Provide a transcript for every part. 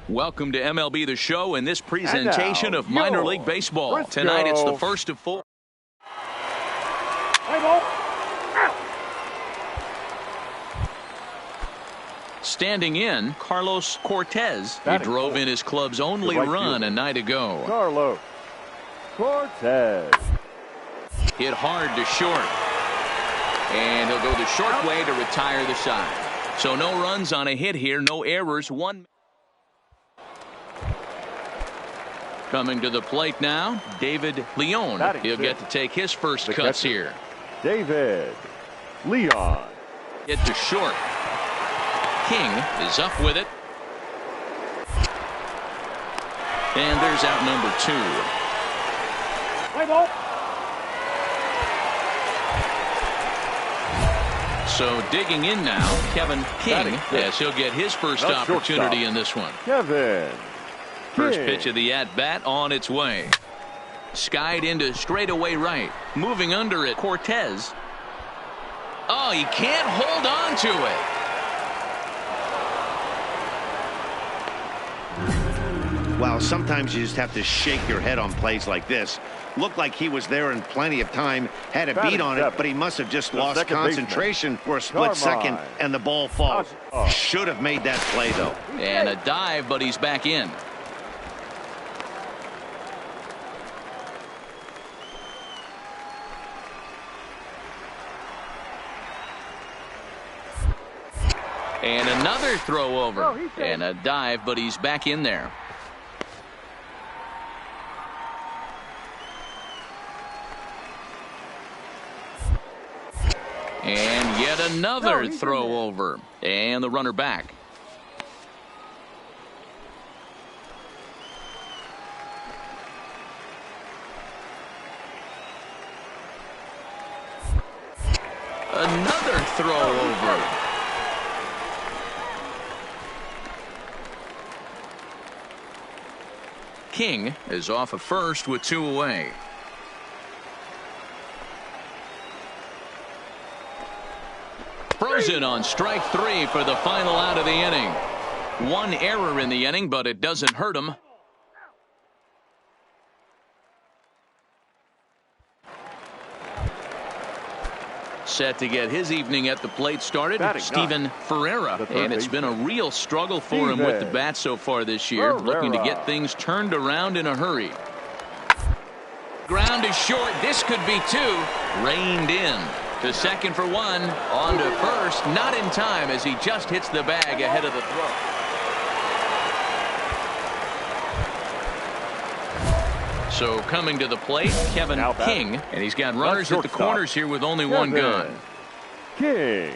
Welcome to MLB The Show in this presentation of minor league baseball. Tonight it's the first of four. Standing in, Carlos Cortez. He drove in his club's only run a night ago. Carlos Cortez. Hit hard to short. And he'll go the short way to retire the side. So no runs on a hit here, no errors, one. Coming to the plate now, David Leon. He'll get to take his first cuts here. David Leon. Hit to short. King is up with it. And there's out number 2. So digging in now, Kevin King, as he'll get his first opportunity in this one. Kevin. First pitch of the at-bat on its way. Skied into straightaway right. Moving under it, Cortez. Oh, he can't hold on to it. Well, sometimes you just have to shake your head on plays like this. Looked like he was there in plenty of time, had a beat on it, but he must have just lost concentration for a split second, and the ball falls. Should have made that play, though. And a dive, but he's back in. And another throw over. And a dive, but he's back in there. And yet another throw over. And the runner back. Another throw over. King is off at first with 2 away. Frozen on strike 3 for the final out of the inning. 1 error in the inning, but it doesn't hurt him. Set to get his evening at the plate started, Steven Ferreira. And it's been a real struggle for him with the bat so far this year. Looking to get things turned around in a hurry. Ground is short. This could be 2. Reined in. To second for 1. On to first. Not in time as he just hits the bag ahead of the throw. So coming to the plate, Kevin King, and he's got runners at the corners here with only 1 gun. King.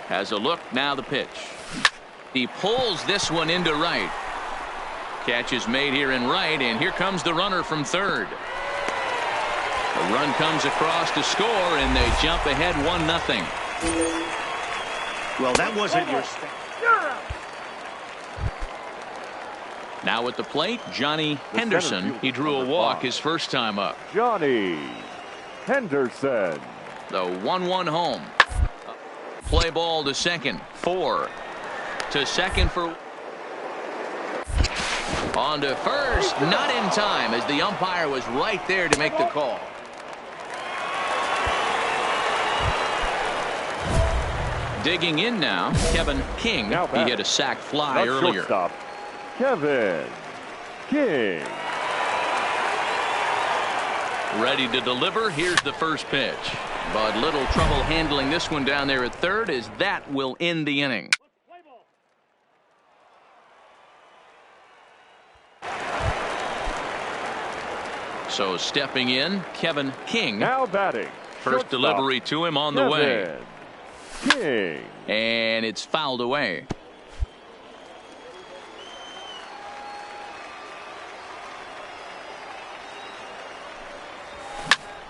Has a look, now the pitch. He pulls this one into right. Catch is made here in right, and here comes the runner from third. A run comes across to score, and they jump ahead 1-0. Well, that wasn't your... Now at the plate, Johnny Henderson. He drew a walk his first time up. Johnny Henderson. The 1-1 home. Play ball to second. 4. To second for... On to first. Not in time as the umpire was right there to make the call. Digging in now, Kevin King. He hit a sac fly earlier. Shortstop, Kevin King. Ready to deliver. Here's the first pitch. But little trouble handling this one down there at third as that will end the inning. So stepping in, Kevin King. Now batting. First delivery to him on the way. King. And it's fouled away.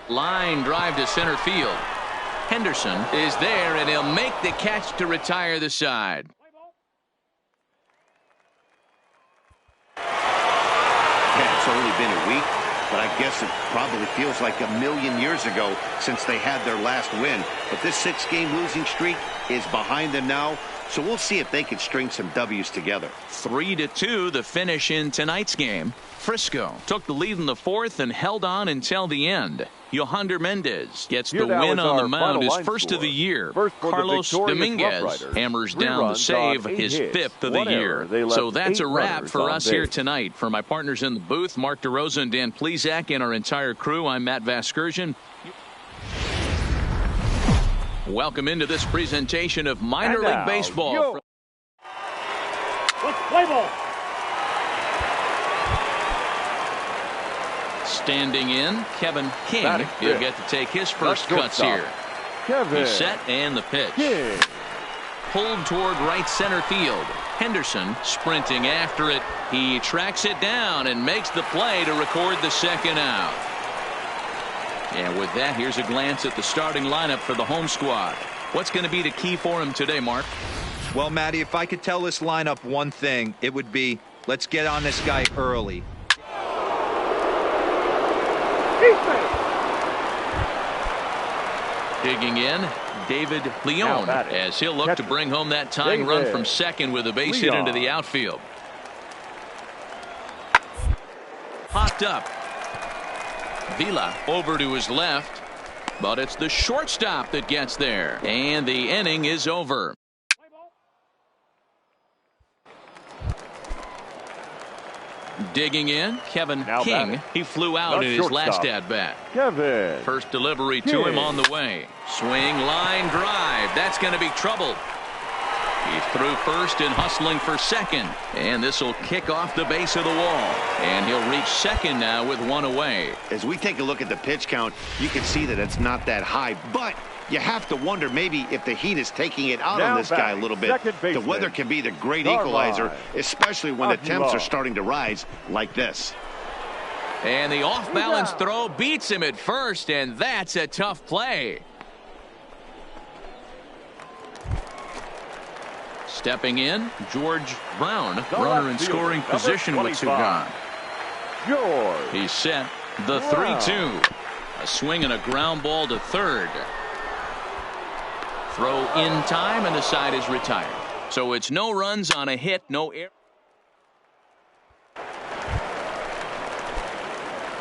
Line drive to center field. Henderson is there, and he'll make the catch to retire the side. Yeah, it's only been a week, but I guess it probably feels like a million years ago since they had their last win. But this 6-game losing streak is behind them now, so we'll see if they can string some W's together. 3-2 the finish in tonight's game. Frisco took the lead in the 4th and held on until the end. Yohander Mendez gets the win on the mound, his first of the year. Carlos Dominguez hammers down the save, his 5th of the year. So that's a wrap for us here tonight. For my partners in the booth, Mark DeRosa and Dan Plesac, and our entire crew, I'm Matt Vasgersian. Welcome into this presentation of minor league baseball. Let's play ball. Standing in, Kevin King. He'll get to take his first cuts here. He's set, and the pitch. King. Pulled toward right center field. Henderson sprinting after it. He tracks it down and makes the play to record the second out. And with that, here's a glance at the starting lineup for the home squad. What's going to be the key for him today, Mark? Well, Matty, if I could tell this lineup one thing, it would be let's get on this guy early. Digging in, David Leon, as he'll look to bring home that tying run from second with a base hit into the outfield. Popped up. Vila over to his left, but it's the shortstop that gets there, and the inning is over. Digging in, Kevin King. He flew out in his last at-bat. Kevin. First delivery to him on the way. Swing, line drive. That's going to be trouble. He threw first and hustling for second. And this will kick off the base of the wall. And he'll reach second now with one away. As we take a look at the pitch count, you can see that it's not that high. But you have to wonder maybe if the heat is taking it out on this guy a little bit. The weather can be the great equalizer, especially when the temps are starting to rise like this. And the off-balance throw beats him at first, and that's a tough play. Stepping in, George Brown, runner in scoring position with two gone. He's set, the 3-2. A swing and a ground ball to third. Throw in time, and the side is retired. So it's no runs on a hit, no error.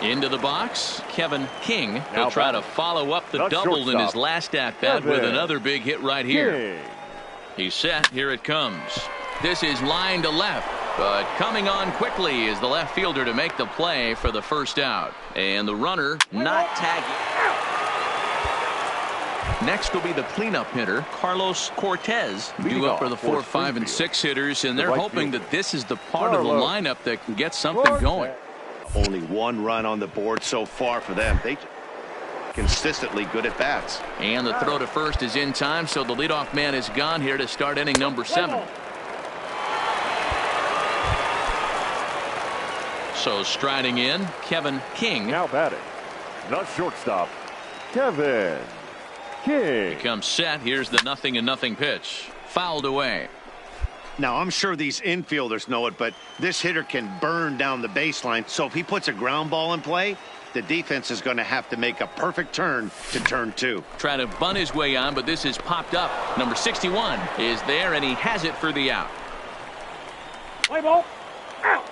Into the box, Kevin King. He'll try to follow up the double in his last at-bat with another big hit right here. He's set. Here it comes. This is line to left, but coming on quickly is the left fielder to make the play for the first out. And the runner not tagging. Next will be the cleanup hitter, Carlos Cortez, due up for the 4, 5, and 6 hitters, and they're hoping that this is the part of the lineup that can get something going. Only one run on the board so far for them. They consistently good at bats. And the throw to first is in time, so the leadoff man is gone here to start inning number 7. So striding in, Kevin King. Now batting, the shortstop, Kevin King. Becomes set. Here's the 0-0 pitch. Fouled away. Now, I'm sure these infielders know it, but this hitter can burn down the baseline. So if he puts a ground ball in play, the defense is going to have to make a perfect turn to turn 2. Try to bunt his way on, but this is popped up. Number 61 is there, and he has it for the out. Play ball. Out.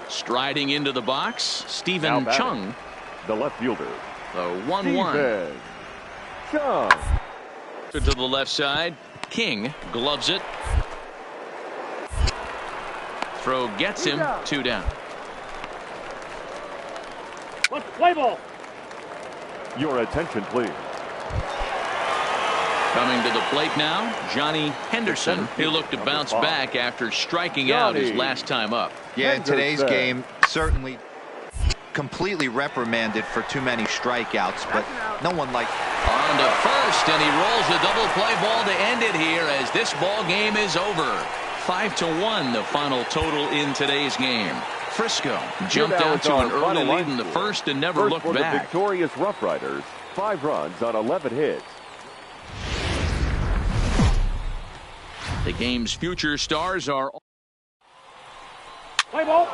Striding into the box, Stephen Chung. The left fielder. The 1-1. Chung. To the left side. King gloves it. Throw gets him. 2 down. Let's play ball. Your attention, please. Coming to the plate now, Johnny Henderson. He'll look to bounce back after striking out his last time up. Yeah, in today's game, certainly completely reprimanded for too many strikeouts, but no one likes. On to first, and he rolls the double play ball to end it here as this ball game is over. 5-1 the final total in today's game. Frisco jumped out to an early lead in the first and never looked back. The victorious Rough Riders, 5 runs on 11 hits. The game's future stars are. Play ball.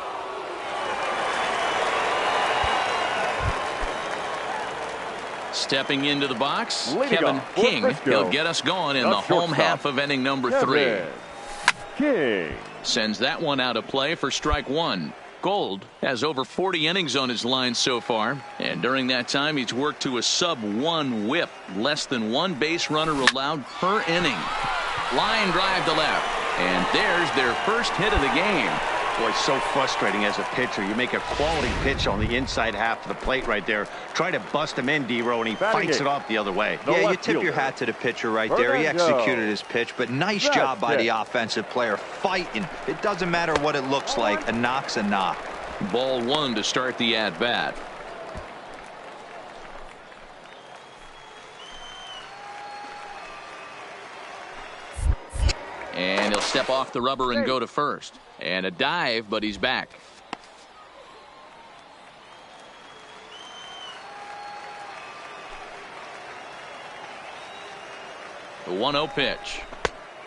Stepping into the box, Kevin King. He'll get us going in the home half of inning number 3. King sends that one out of play for strike 1. Gold has over 40 innings on his line so far, and during that time he's worked to a sub-1 whip, less than 1 base runner allowed per inning. Line drive to left, and there's their first hit of the game. Boy, so frustrating as a pitcher. You make a quality pitch on the inside half of the plate right there. Try to bust him in, D-Row, and he fights it off the other way. Yeah, you tip your hat to the pitcher right there. He executed his pitch, but nice job by the offensive player fighting. It doesn't matter what it looks like. A knock's a knock. Ball 1 to start the at-bat. And he'll step off the rubber and go to first. And a dive, but he's back. The 1-0 pitch.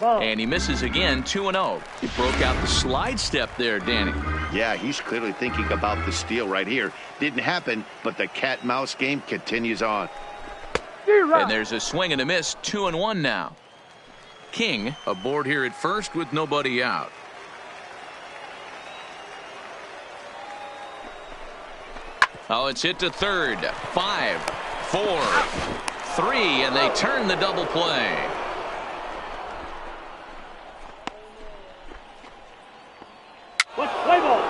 And he misses again, 2-0. He broke out the slide step there, Danny. Yeah, he's clearly thinking about the steal right here. Didn't happen, but the cat-mouse game continues on. And there's a swing and a miss, 2-1 now. King aboard here at first with nobody out. Oh, it's hit to third. 5, 4, 3, and they turn the double play. Let's play ball.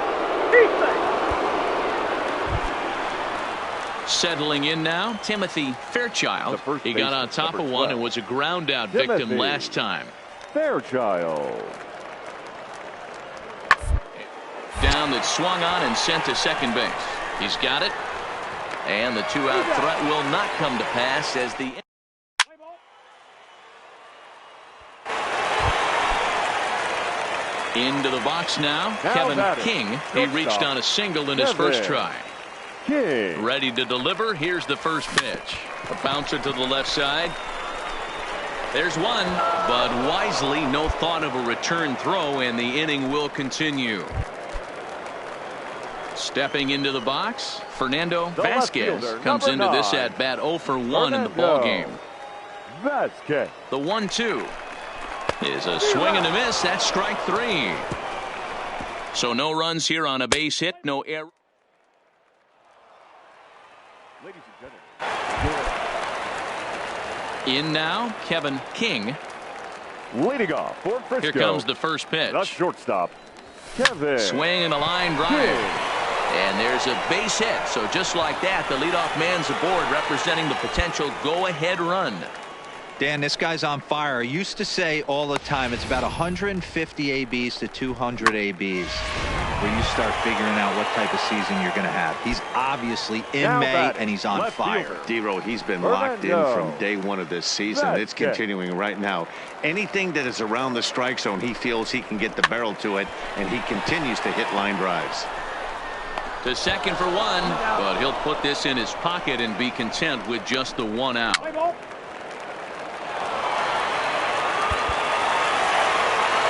Settling in now, Timothy Fairchild. He got on top of one and was a ground out victim last time. Fairchild. Down that swung on and sent to second base. He's got it. And the two-out threat will not come to pass as the... Into the box now, Kevin King. He reached on a single in his first try. Ready to deliver. Here's the first pitch. A bouncer to the left side. There's one, but wisely, no thought of a return throw, and the inning will continue. Stepping into the box, Fernando Vasquez comes into this at bat 0 for 1 in the ball game. Vasquez. The 1-2 is a swing and a miss. That's strike 3. So no runs here on a base hit, no error. Ladies and gentlemen. In now, Kevin King. Leading off for Frisco. Here comes the first pitch. The shortstop, Kevin. Swing and a line drive. And there's a base hit. So just like that, the leadoff man's aboard, representing the potential go-ahead run. Dan, this guy's on fire. I used to say all the time it's about 150 ABs to 200 ABs where you start figuring out what type of season you're going to have. He's obviously in May, and he's on fire. D-Row, he's been locked in from day one of this season. It's continuing right now. Anything that is around the strike zone, he feels he can get the barrel to it, and he continues to hit line drives. To second for 1, but he'll put this in his pocket and be content with just the 1 out.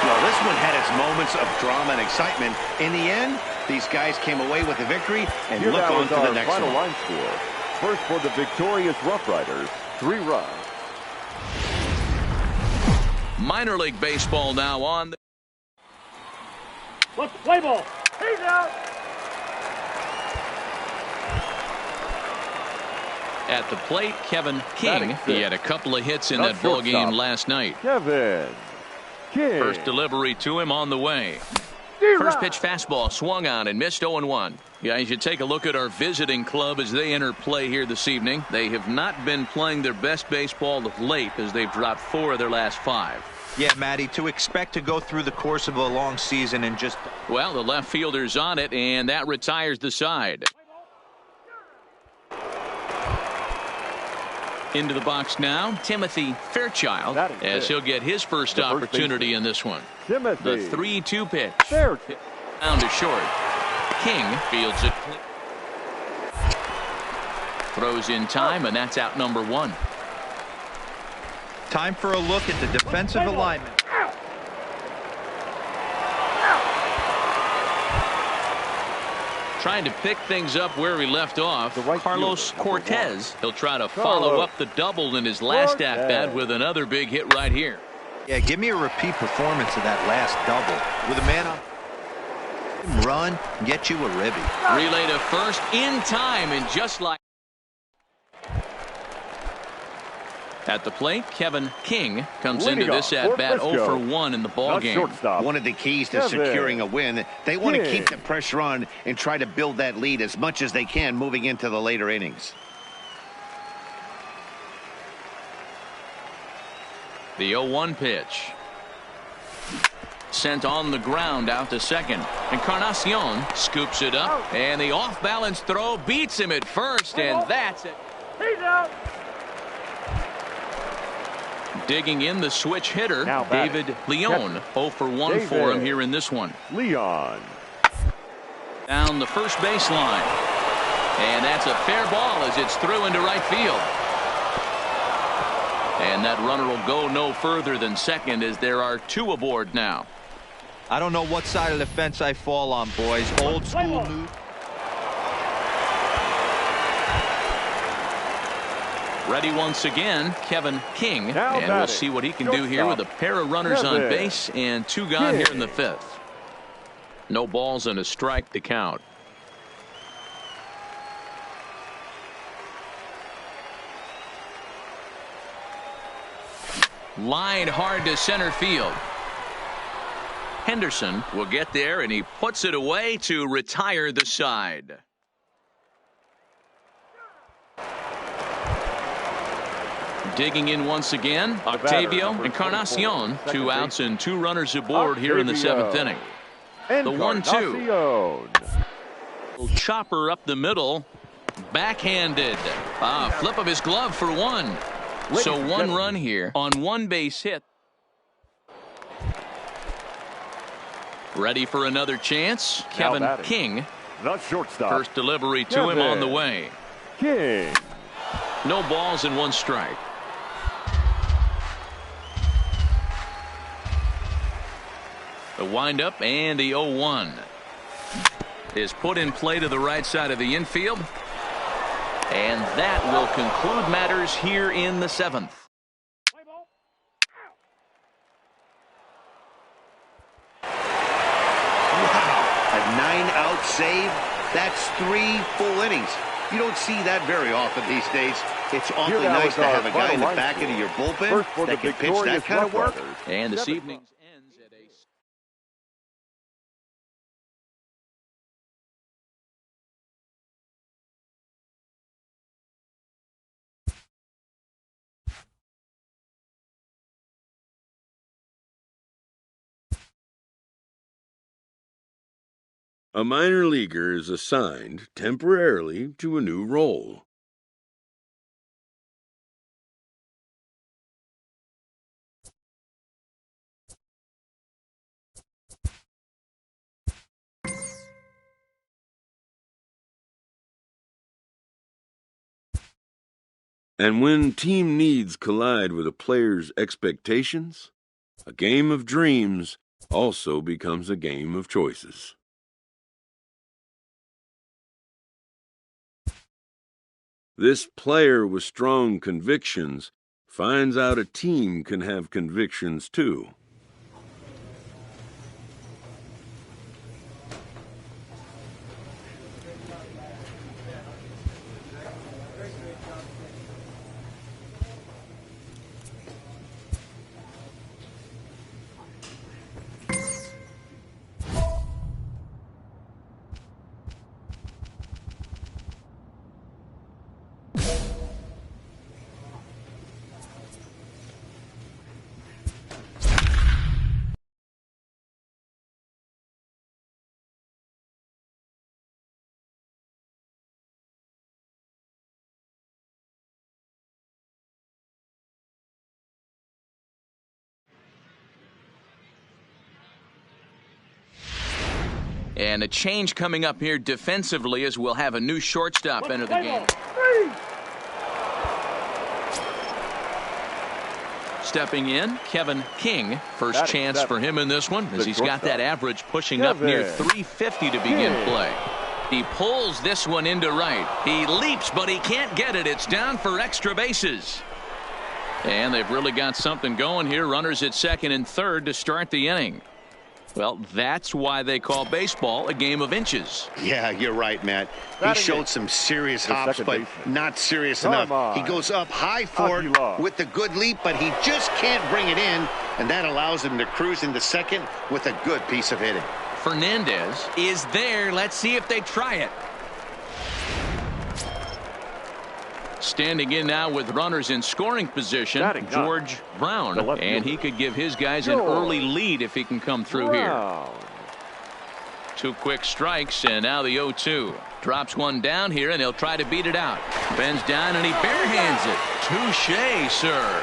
Well, this one had its moments of drama and excitement. In the end, these guys came away with a victory and look on to the next one. Line score. First for the victorious Rough Riders, 3 runs. Minor League Baseball now on. Let's play ball. He's out. At the plate, Kevin King. He had a couple of hits in that ball game last night. Kevin King. First delivery to him on the way. First pitch fastball swung on and missed 0-1. Guys, you take a look at our visiting club as they enter play here this evening. They have not been playing their best baseball of late as they've dropped 4 of their last 5. Yeah, Matty, to expect to go through the course of a long season and just... Well, the left fielder's on it, and that retires the side. Into the box now, Timothy Fairchild, as he'll get his first opportunity in this one. The 3-2 pitch. Down to short. King fields it. Throws in time, and that's out number 1. Time for a look at the defensive alignment. Trying to pick things up where he left off. Carlos Cortez. He'll try to follow up the double in his last at-bat with another big hit right here. Yeah, give me a repeat performance of that last double. With a man on run, get you a ribby. Relay to first in time, and just like at the plate, Kevin King comes into this at-bat 0 for 1 in the ball game. One of the keys to securing a win, they want to keep the pressure on and try to build that lead as much as they can moving into the later innings. The 0-1 pitch. Sent on the ground out to second. Encarnacion scoops it up, and the off-balance throw beats him at first, and that's it. He's out. Digging in the switch hitter, David Leon. 0 for 1 for him here in this one. Leon. Down the first baseline. And that's a fair ball as it's through into right field. And that runner will go no further than second as there are 2 aboard now. I don't know what side of the fence I fall on, boys. Old school new. Ready once again, Kevin King, and we'll see what he can do here with a pair of runners on base and 2 gone here in the 5th. No balls and a strike to count. Line hard to center field. Henderson will get there, and he puts it away to retire the side. Digging in once again, Octavio Encarnacion. 2 outs and 2 runners aboard here in the 7th inning. The 1-2. Chopper up the middle. Backhanded. Flip of his glove for 1. So 1 run here on 1 base hit. Ready for another chance. Kevin King. The shortstop. First delivery to him on the way. King. No balls and 1 strike. The windup and the 0-1 is put in play to the right side of the infield. And that will conclude matters here in the 7th. A 9-out save. That's 3 full innings. You don't see that very often these days. It's awfully nice to have a guy in the back end of your bullpen that can pitch that kind of work. And this evening's ends at A minor leaguer is assigned temporarily to a new role. And when team needs collide with a player's expectations, a game of dreams also becomes a game of choices. This player with strong convictions finds out a team can have convictions too. And a change coming up here defensively as we'll have a new shortstop enter the game. Stepping in, Kevin King. First chance for him in this one as he's got that average pushing up near 350 to begin play. He pulls this one into right. He leaps, but he can't get it. It's down for extra bases. And they've really got something going here. Runners at second and third to start the inning. Well, that's why they call baseball a game of inches. Yeah, you're right, Matt. He showed some serious hops, but not serious enough. He goes up high for it with the good leap, but he just can't bring it in, and that allows him to cruise into second with a good piece of hitting. Fernandez is there. Let's see if they try it. Standing in now with runners in scoring position, George Brown, and he could give his guys an early lead if he can come through here. 2 quick strikes, and now the 0-2. Drops one down here, and he'll try to beat it out. Bends down, and he barehands it. Touché, sir.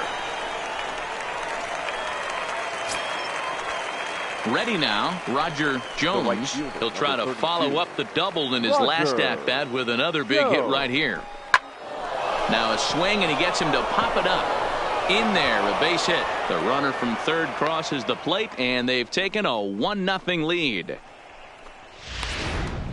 Ready now, Roger Jones. He'll try to follow up the double in his last at-bat with another big hit right here. Now a swing, and he gets him to pop it up. In there, a base hit. The runner from third crosses the plate, and they've taken a 1-0 lead.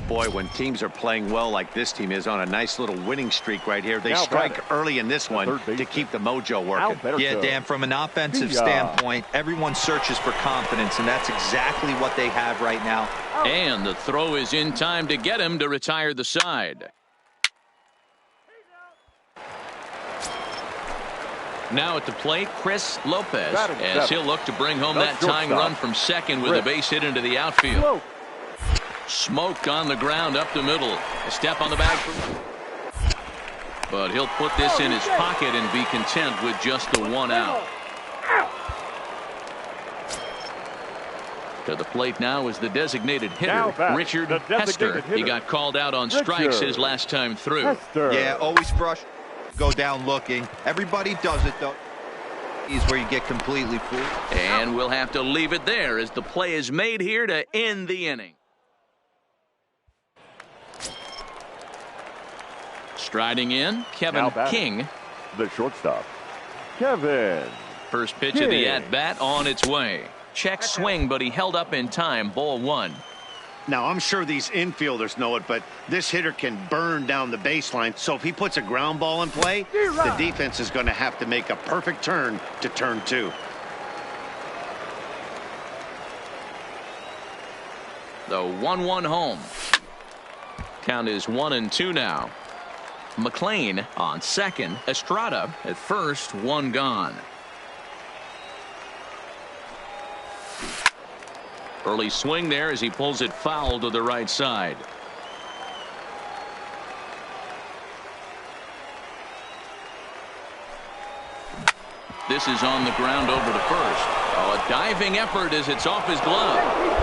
Boy, when teams are playing well like this team is on a nice little winning streak right here, they strike early in this one to keep the mojo working. Yeah, Dan, from an offensive standpoint, everyone searches for confidence, and that's exactly what they have right now. And the throw is in time to get him to retire the side. Now at the plate, Chris Lopez, as he'll look to bring home that tying run from second with a base hit into the outfield. Smoke on the ground up the middle. A step on the bag. But he'll put this in his pocket and be content with just the 1 out. To the plate now is the designated hitter, Richard Hester. He got called out on strikes his last time through. Yeah, always brush, go down looking. Everybody does it, though. He's where you get completely fooled. And we'll have to leave it there as the play is made here to end the inning. Striding in, Kevin King. The shortstop, Kevin. First pitch of the at-bat on its way. Check swing, but he held up in time. Ball 1. Now, I'm sure these infielders know it, but this hitter can burn down the baseline. So if he puts a ground ball in play, the defense is going to have to make a perfect turn to turn 2. The 1-1 home. Count is 1-2 now. McLean on second. Estrada at first. 1 gone. Early swing there as he pulls it foul to the right side. This is on the ground over to first. Oh, a diving effort as it's off his glove.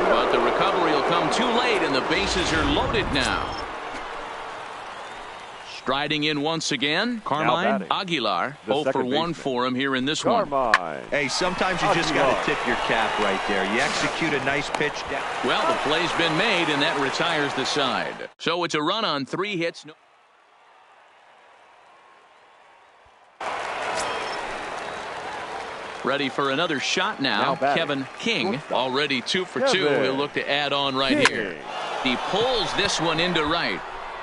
But the recovery will come too late and the bases are loaded now. Striding in once again, Carmine Aguilar. 0 for 1 for him here in this one. Hey, sometimes you just got to tip your cap right there. You execute a nice pitch down. Well, the play's been made, and that retires the side. So it's a run on 3 hits. Ready for another shot now. Kevin King, already 2 for 2. He'll look to add on right here. He pulls this one into right.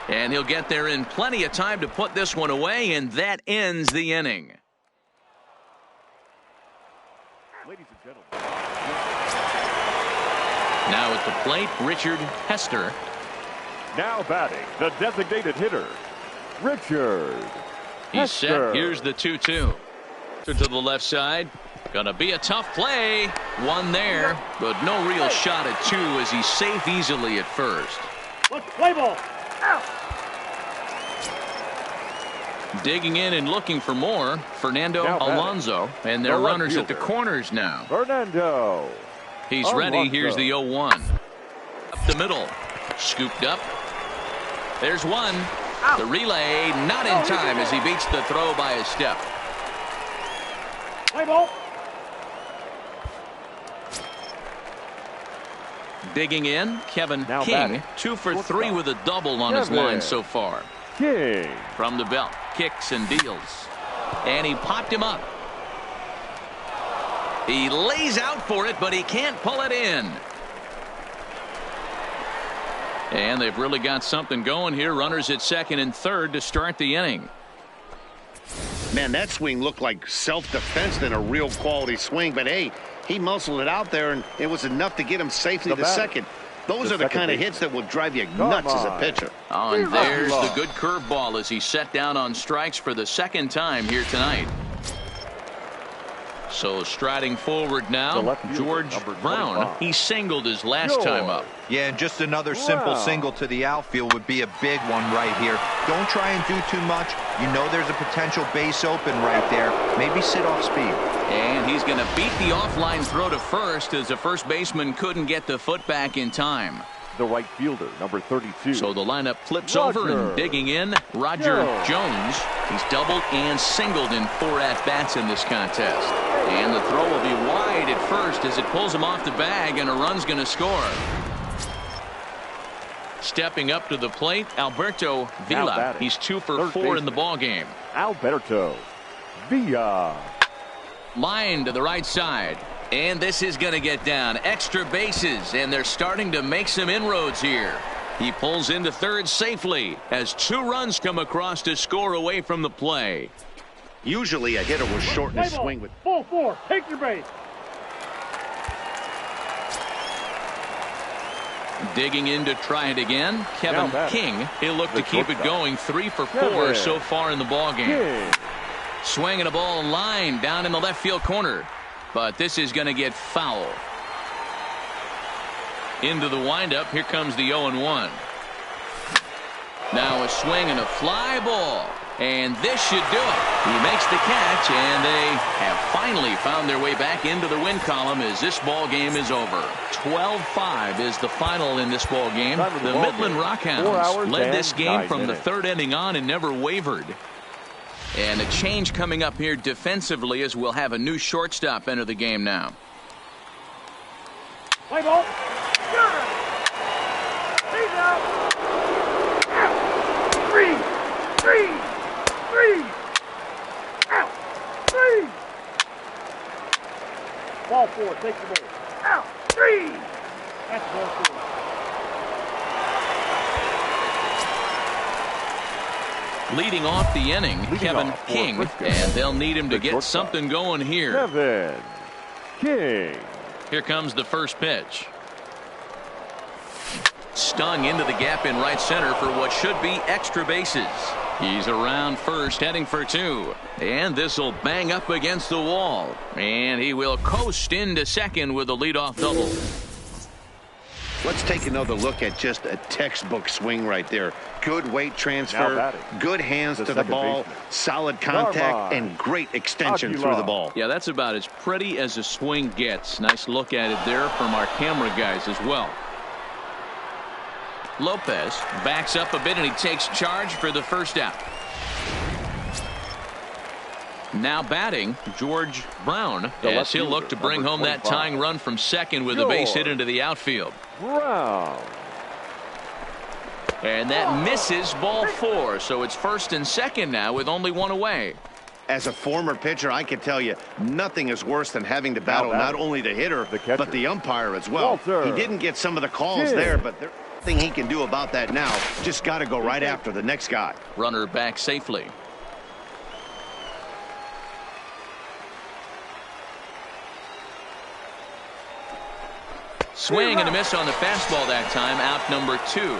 And he'll get there in plenty of time to put this one away, and that ends the inning. Ladies and gentlemen. Now at the plate, Richard Hester. Now batting, the designated hitter, Richard He's Hester. set. Here's the 2-2. To the left side. Gonna be a tough play. 1 there, but no real shot at 2 as he's safe easily at first. Let's play ball. Digging in and looking for more, Fernando Alonso, and their runners at the corners now. Fernando. He's ready. Here's the 0-1. Up the middle. Scooped up. There's 1. The relay not in time as he beats the throw by a step. Play ball. Digging in, Kevin King. batting. 2 for 3 with a double on his line so far. King. From the belt, kicks and deals. And he popped him up. He lays out for it, but he can't pull it in. And they've really got something going here. Runners at second and third to start the inning. Man, that swing looked like self-defense than a real quality swing. But, hey, he muscled it out there, and it was enough to get him safely to second. Those are the kind of hits that will drive you nuts as a pitcher. Oh, and there's the good curveball as he set down on strikes for the second time here tonight. So striding forward now, George Brown. He singled his last time up. Yeah, and just another simple single to the outfield would be a big one right here. Don't try and do too much. You know there's a potential base open right there. Maybe sit off speed. And he's going to beat the offline throw to first as the first baseman couldn't get the foot back in time. The right fielder, number 32. So the lineup flips over and digging in, Roger Jones. He's doubled and singled in 4 at-bats in this contest. And the throw will be wide at first as it pulls him off the bag, and a run's going to score. Stepping up to the plate, Alberto Villa. He's 2 for 4 in the ballgame. Alberto Villa. Line to the right side. And this is going to get down. Extra bases, and they're starting to make some inroads here. He pulls into third safely as 2 runs come across to score away from the play. Usually a hitter will shorten his swing with. Ball 4. Take your base. Digging in to try it again, Kevin King. He'll look to keep it going. 3 for 4 so far in the ballgame. Swinging a ball line down in the left field corner. But this is going to get foul. Into the windup. Here comes the 0-1. Now a swing and a fly ball. And this should do it. He makes the catch, and they have finally found their way back into the win column as this ball game is over. 12-5 is the final in this ball game. The Midland Rockhounds led this game from the third inning on and never wavered. And a change coming up here defensively as we'll have a new shortstop enter the game now. Play ball. He's out. Three. Out. Three. Ball four. Take the ball. Out. Three. That's ball four. Leading off the inning, Kevin King, and they'll need him to get something going here. Kevin King. Here comes the first pitch. Stung into the gap in right center for what should be extra bases. He's around first, heading for two. And this will bang up against the wall. And he will coast into second with a leadoff double. Let's take another look at just a textbook swing right there. Good weight transfer, good hands to the ball, solid contact, and great extension through the ball. Yeah, that's about as pretty as a swing gets. Nice look at it there from our camera guys as well. Lopez backs up a bit and he takes charge for the first out. Now batting, George Brown, as he'll look to bring home that tying run from second with a base hit into the outfield. Brown. And that misses ball four, so it's first and second now with only one away. As a former pitcher, I can tell you nothing is worse than having to battle not only the hitter, but the umpire as well. He didn't get some of the calls there, but there's nothing he can do about that now. Just got to go right after the next guy. Runner back safely. Swing and a miss on the fastball that time. Out number two.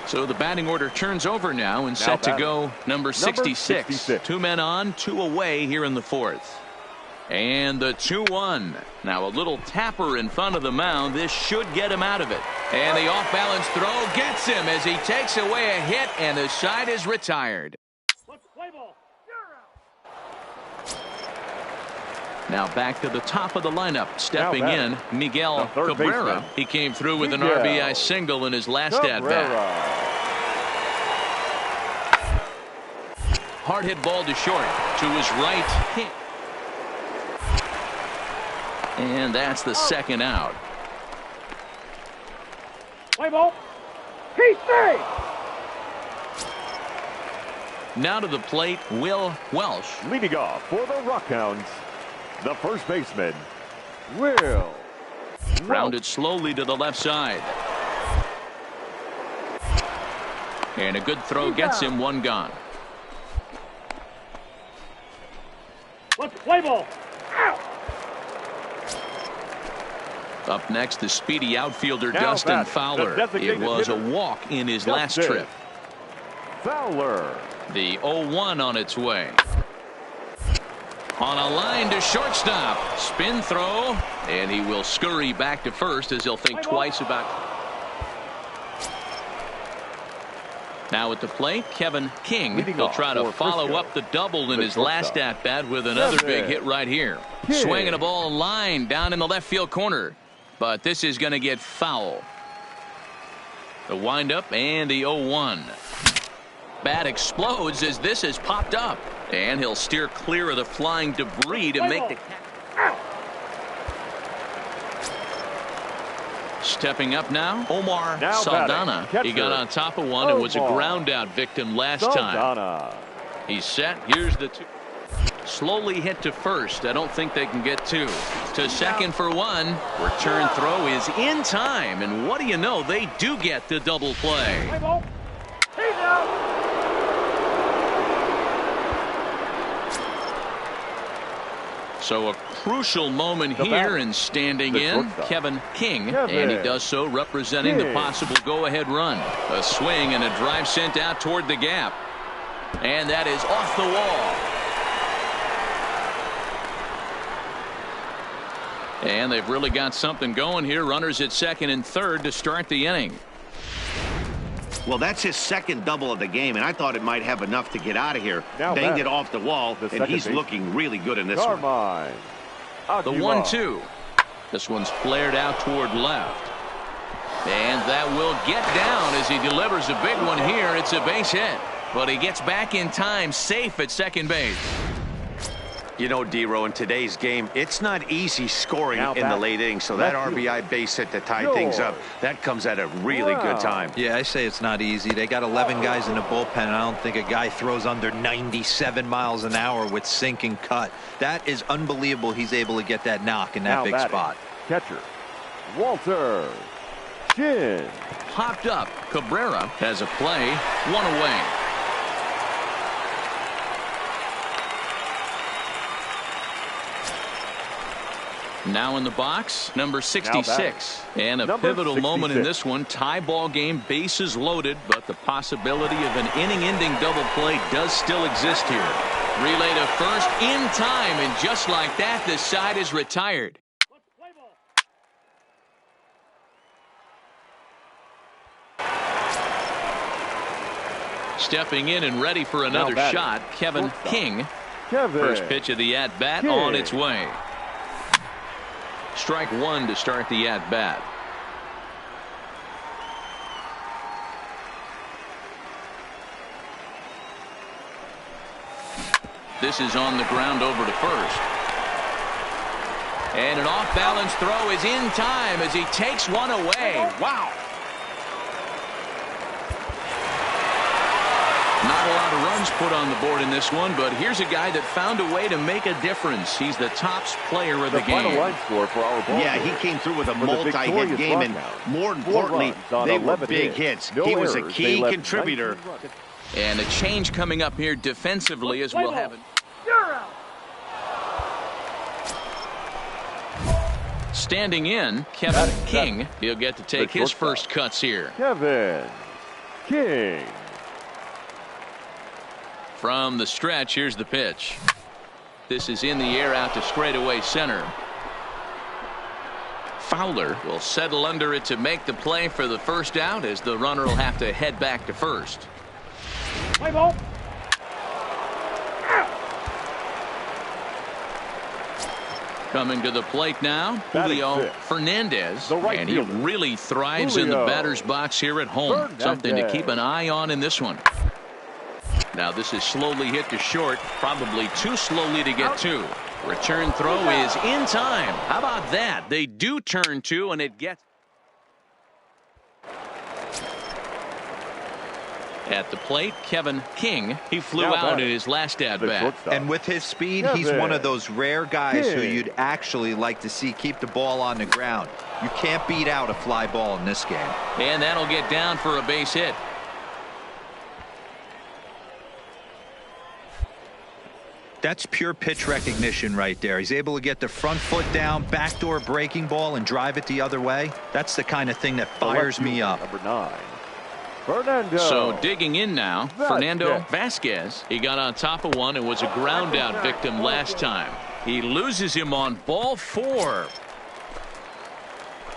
So the batting order turns over now and set to go number 66. 2 men on, 2 away here in the fourth. And the 2-1. Now a little tapper in front of the mound. This should get him out of it. And the off-balance throw gets him as he takes away a hit, and the side is retired. Now back to the top of the lineup. Stepping in, Miguel Cabrera. He came through with an RBI single in his last at-bat. Hard hit ball to short. To his right. And that's the second out. Play ball. He stays. Now to the plate, Will Welsh. Leading off for the Rockhounds, the first baseman, Will. Rounded slowly to the left side. And a good throw gets him one gone. Let's play ball. Out. Up next, the speedy outfielder Dustin Fowler. It was a walk in his last trip. Fowler. The 0-1 on its way. On a line to shortstop. Spin throw. And he will scurry back to first as he'll think twice about. Now at the plate, Kevin King. He'll try to follow up the double in his last at-bat with another big hit right here. Swinging a ball line down in the left field corner. But this is going to get foul. The windup and the 0-1. Bat explodes as this has popped up. And he'll steer clear of the flying debris to make the catch. Stepping up now, Omar Saldana. He got on top of one and was a ground out victim last time. He's set. Here's the two. Slowly hit to first. I don't think they can get two. To second for one. Return throw is in time. And what do you know? They do get the double play. He's out. So a crucial moment here, and standing in, Kevin King, and he does so representing the possible go-ahead run. A swing and a drive sent out toward the gap. And that is off the wall. And they've really got something going here. Runners at second and third to start the inning. Well, that's his second double of the game, and I thought it might have enough to get out of here. Banged it off the wall, and he's looking really good in this one. The 1-2. This one's flared out toward left. And that will get down as he delivers a big one here. It's a base hit. But he gets back in time, safe at second base. You know, D-Row, in today's game, it's not easy scoring in the late innings, so that RBI base hit to tie things up, that comes at a really good time. Yeah, I say it's not easy. They got 11 guys in the bullpen, and I don't think a guy throws under 97 miles an hour with sink and cut. That is unbelievable he's able to get that knock in that big spot. Catcher, Walter Chin. Popped up. Cabrera has a play, one away. Now in the box, number 66. And a pivotal moment in this one. Tie ball game, bases loaded, but the possibility of an inning-ending double play does still exist here. Relay to first in time, and just like that, the side is retired. Stepping in and ready for another shot, Kevin King. First pitch of the at-bat on its way. Strike one to start the at-bat. This is on the ground over to first. And an off-balance throw is in time as he takes one away. Wow. Not a lot of runs put on the board in this one, but here's a guy that found a way to make a difference. He's the tops player of the game. Final line score for our ball he came through with a multi-hit game, and more importantly, they were big hits. He was a key contributor. And a change coming up here defensively as we'll have it. Standing in, Kevin King. He'll get to take his first cuts here. Kevin King. From the stretch, here's the pitch. This is in the air out to straightaway center. Fowler will settle under it to make the play for the first out, as the runner will have to head back to first. Play ball. Coming to the plate now, Julio Fernandez, and he really thrives in the batter's box here at home. Something to keep an eye on in this one. Now this is slowly hit to short, probably too slowly to get to. Return throw is in time. How about that? They do turn two, and it gets. At the plate, Kevin King. He flew out in his last at-bat. And with his speed, he's one of those rare guys who you'd actually like to see keep the ball on the ground. You can't beat out a fly ball in this game. And that'll get down for a base hit. That's pure pitch recognition right there. He's able to get the front foot down, backdoor breaking ball, and drive it the other way. That's the kind of thing that fires me up. Number 9. Fernando. So digging in now, Fernando Vasquez. He got on top of one and was a ground out victim last time. He loses him on ball 4.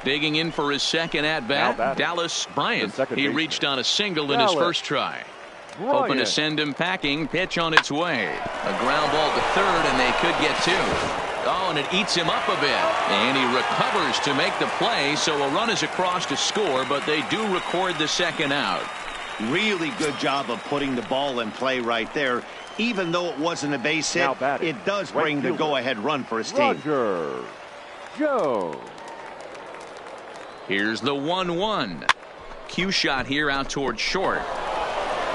Digging in for his second at-bat, Dallas Bryant. He reached on a single in his first try. Hoping to send him packing. Pitch on its way. A ground ball to third, and they could get 2. Oh, and it eats him up a bit. And he recovers to make the play, so a run is across to score, but they do record the second out. Really good job of putting the ball in play right there. Even though it wasn't a base hit, it does bring the go-ahead run for his team. Joe. Here's the 1-1. Cue shot here out toward short.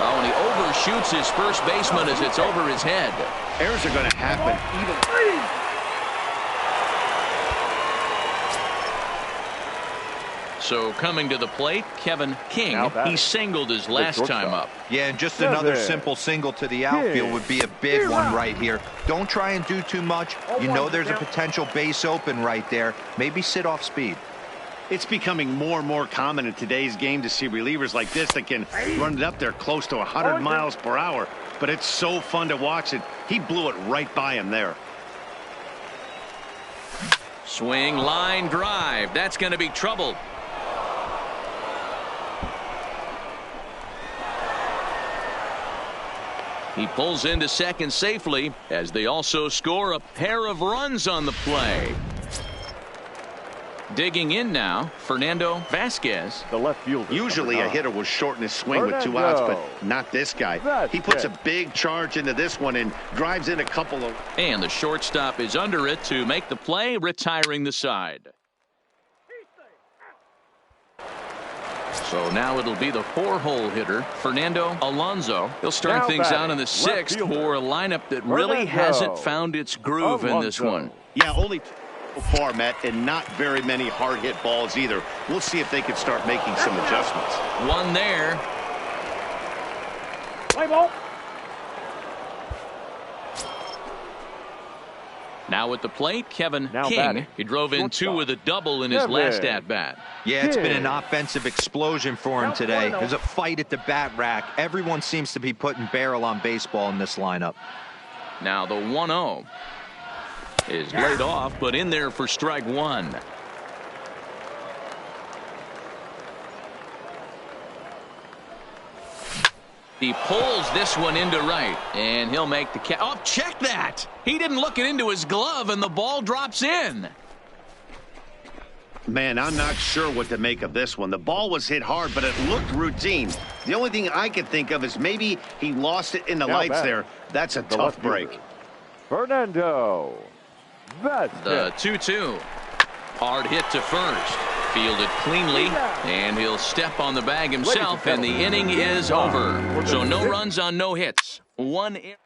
Oh, and he overshoots his first baseman as it's over his head. Errors are going to happen. So coming to the plate, Kevin King. He singled his last time up. Yeah, and just another simple single to the outfield would be a big one right here. Don't try and do too much. You know there's a potential base open right there. Maybe sit off speed. It's becoming more and more common in today's game to see relievers like this that can run it up there close to 100 miles per hour. But it's so fun to watch it. He blew it right by him there. Swing, line drive. That's going to be trouble. He pulls into second safely as they also score a pair of runs on the play. Digging in now, Fernando Vasquez. The left fielder. Usually a hitter will shorten his swing with 2 outs, but not this guy. He puts a big charge into this one and drives in a couple of... And the shortstop is under it to make the play, retiring the side. So now it'll be the 4-hole hitter, Fernando Alonso. He'll start things out in the 6th for a lineup that really hasn't found its groove in this one. Yeah, only far, Matt, and not very many hard-hit balls either. We'll see if they can start making some adjustments. One there. Play ball. Now at the plate, Kevin King. batting. He drove in 2 with a double in his last at-bat. Yeah, it's been an offensive explosion for him today. There's a fight at the bat rack. Everyone seems to be putting barrel on baseball in this lineup. Now the 1-0 is laid off, but in there for strike 1. He pulls this one into right, and he'll make the catch. Oh, check that! He didn't look it into his glove, and the ball drops in. Man, I'm not sure what to make of this one. The ball was hit hard, but it looked routine. The only thing I could think of is maybe he lost it in the lights there. That's a tough break. Fernando Vasquez. The 2-2. Hard hit to first. Fielded cleanly, and he'll step on the bag himself, and the inning is over. So no runs on no hits. 1 error.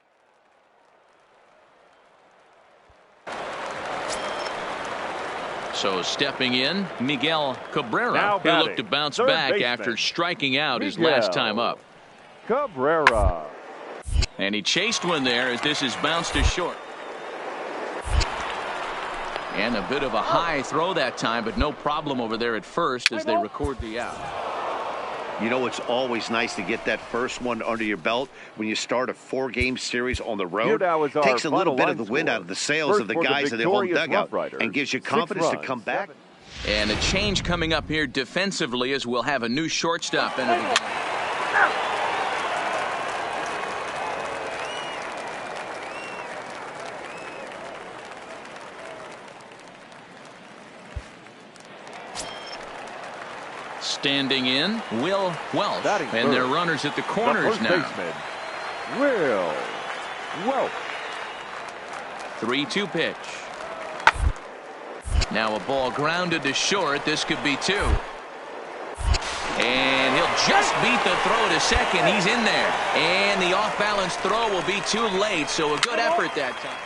So stepping in, Miguel Cabrera. He'll look to bounce back after striking out his last time up. Cabrera. And he chased one there as this is bounced to short. And a bit of a high throw that time, but no problem over there at first as they record the out. You know, it's always nice to get that first one under your belt when you start a 4-game series on the road. Takes a little bit of the wind out of the sails of the guys in their home dugout and gives you confidence to come back. And a change coming up here defensively as we'll have a new shortstop enter the game. Standing in, Will Welch, and their runners at the corners now. Will Welch. 3-2 pitch. Now a ball grounded to short. This could be 2. And he'll just beat the throw to second. He's in there. And the off-balance throw will be too late, so a good effort that time.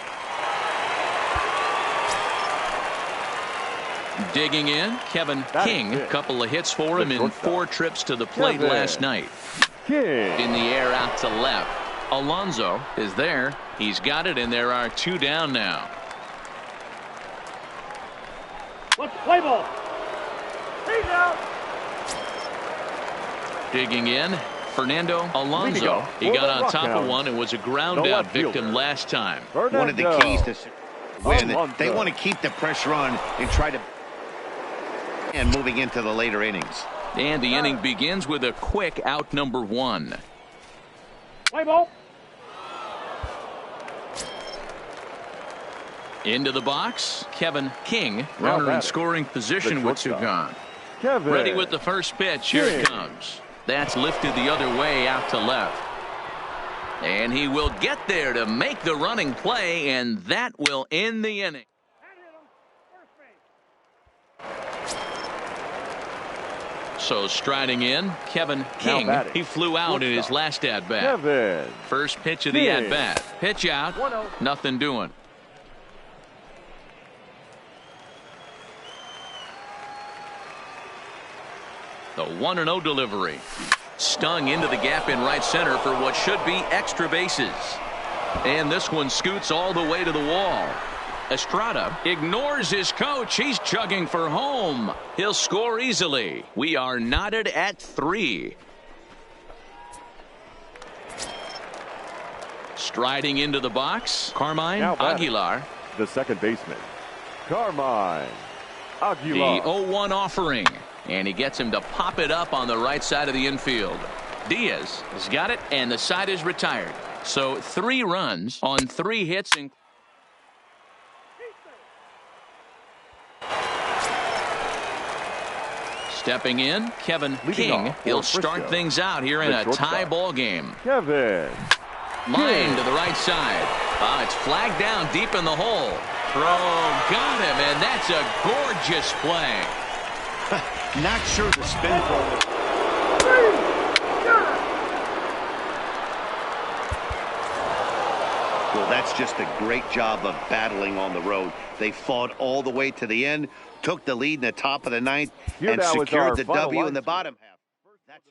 Digging in, Kevin King. A couple of hits for him in 4 trips to the plate last night. In the air out to left. Alonso is there. He's got it, and there are 2 down now. Let's play ball. He's out. Digging in, Fernando Alonso. He got on top of one and was a ground-out victim last time. One of the keys to win. They want to keep the pressure on and try to... and moving into the later innings. And the inning begins with a quick out number 1. Play ball. Into the box, Kevin King. Runner in scoring position with 2 gone. Ready with the first pitch. Here it comes. That's lifted the other way out to left. And he will get there to make the running play, and that will end the inning. So striding in, Kevin King. He flew out in his last at-bat. First pitch of the at-bat. Pitch out. 1-0. Nothing doing. The 1-0 delivery. Stung into the gap in right center for what should be extra bases. And this one scoots all the way to the wall. Estrada ignores his coach. He's chugging for home. He'll score easily. We are knotted at 3. Striding into the box, Carmine Aguilar. The second baseman, Carmine Aguilar. The 0-1 offering. And he gets him to pop it up on the right side of the infield. Diaz has got it, and the side is retired. So 3 runs on 3 hits. Stepping in, Kevin King. He'll start things out here in a tie ball game. Kevin. Line to the right side. It's flagged down deep in the hole. Throw got him, and that's a gorgeous play. Not sure the spin throw. Well, that's just a great job of battling on the road. They fought all the way to the end, took the lead in the top of the 9th, and secured the W in the bottom half. That's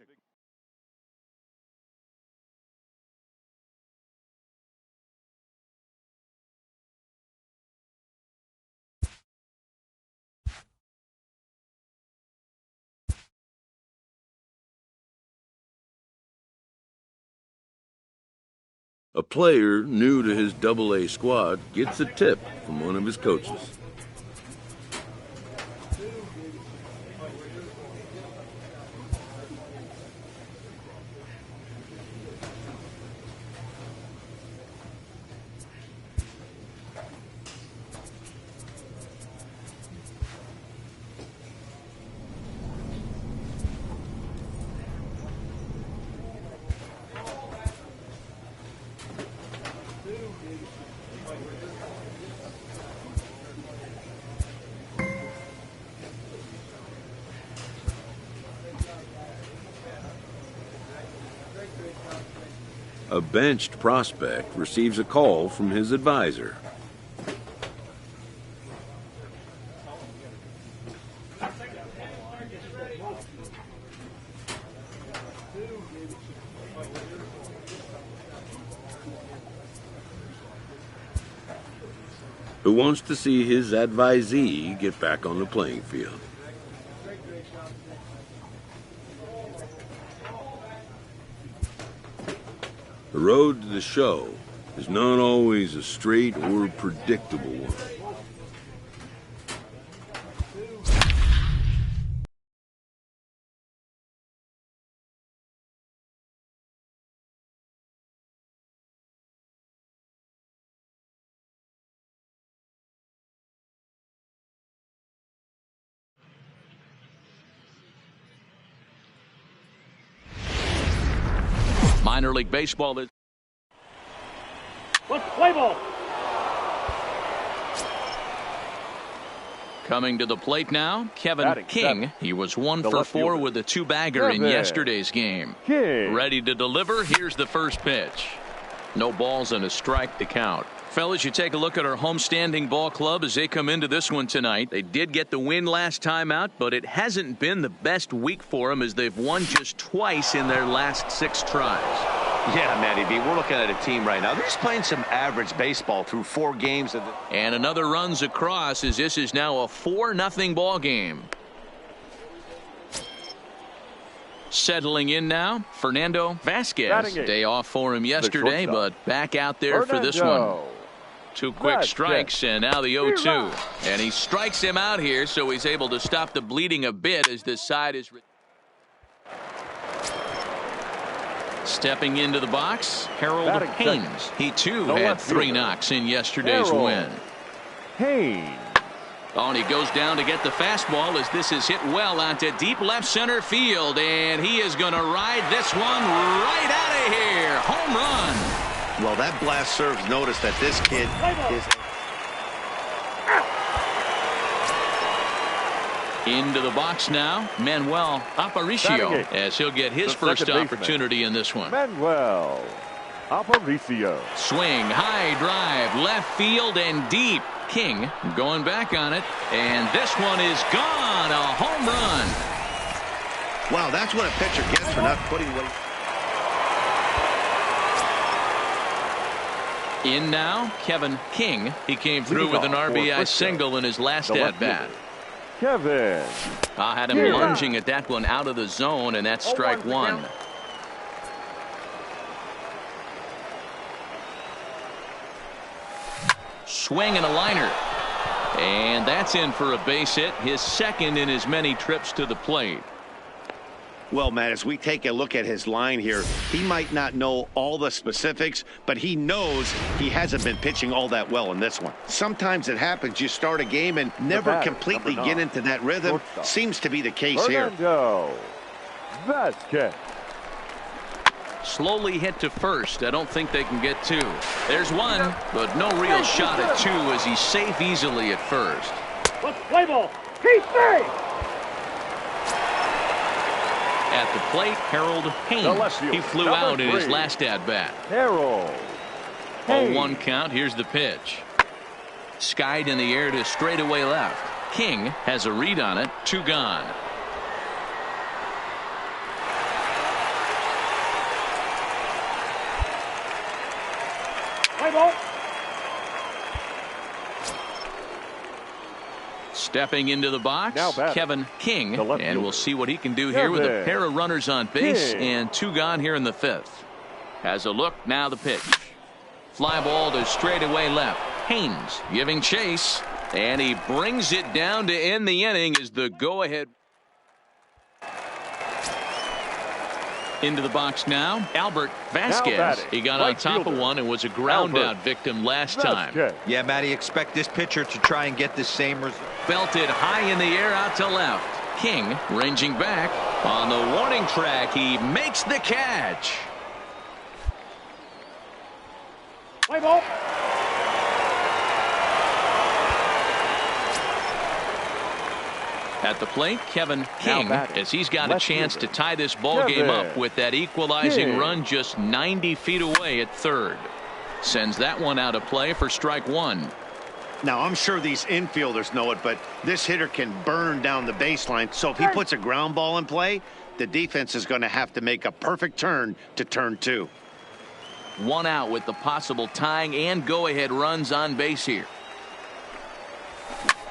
A player new to his AA squad gets a tip from one of his coaches. A benched prospect receives a call from his advisor. Who wants to see his advisee get back on the playing field. The road to the show is not always a straight or predictable one. Minor League Baseball is play ball. coming to the plate now. Kevin King. He was 1 for 4 with a 2-bagger in yesterday's game. Ready to deliver. Here's the first pitch. No balls and a strike to count. Fellas, you take a look at our homestanding ball club as they come into this one tonight. They did get the win last time out, but it hasn't been the best week for them as they've won just twice in their last 6 tries. Yeah, Matty B, we're looking at a team right now. They're just playing some average baseball through 4 games. And another runs across as this is now a 4-0 ball game. Settling in now, Fernando Vasquez. Day off for him yesterday, but back out there for this one. 2 quick strikes, and now the 0-2. And he strikes him out here, so he's able to stop the bleeding a bit as this side is... Stepping into the box, Harold Haynes. He, too, had 3 knocks in yesterday's win. Haynes. Oh, and he goes down to get the fastball as this is hit well onto deep left center field, and he is going to ride this one right out of here. Home run. Well, that blast serves notice that this kid is... Into the box now, Manuel Aparicio, as he'll get his first opportunity in this one. Manuel Aparicio. Swing, high drive, left field and deep. King going back on it, and this one is gone. A home run. Wow, that's what a pitcher gets for not putting weight. In now, Kevin King. He came through with an RBI single in his last at-bat. Kevin. Had him lunging at that one out of the zone, and that's strike 1. Swing and a liner. And that's in for a base hit, his second in as many trips to the plate. Well, Matt, as we take a look at his line here, he might not know all the specifics, but he knows he hasn't been pitching all that well in this one. Sometimes it happens. You start a game and never completely get into that rhythm. Seems to be the case here. Vasquez. Slowly hit to first. I don't think they can get two. There's one, but no real shot at two as he's safe easily at first. Let's play ball. Keep three. At the plate, Harold Haynes. He flew out in his last at-bat. Harold. 0-1 count. Here's the pitch. Skied in the air to straightaway left. King has a read on it. 2 gone. Play ball. Stepping into the box, Kevin King, and we'll see what he can do here with a pair of runners on base and 2 gone here in the 5th. Has a look, now the pitch. Fly ball to straightaway left. Haynes giving chase, and he brings it down to end the inning as the go-ahead. Into the box now, Albert Vasquez. He got on top of one and was a ground-out victim last time. Yeah, Matty, expect this pitcher to try and get the same result. Belted high in the air out to left. King ranging back on the warning track. He makes the catch. Play ball. At the plate, Kevin King, as he's got a chance to tie this ball game up with that equalizing run just 90 feet away at third. Sends that one out of play for strike 1. Now, I'm sure these infielders know it, but this hitter can burn down the baseline. So if he puts a ground ball in play, the defense is going to have to make a perfect turn to turn 2. 1 out with the possible tying and go-ahead runs on base here.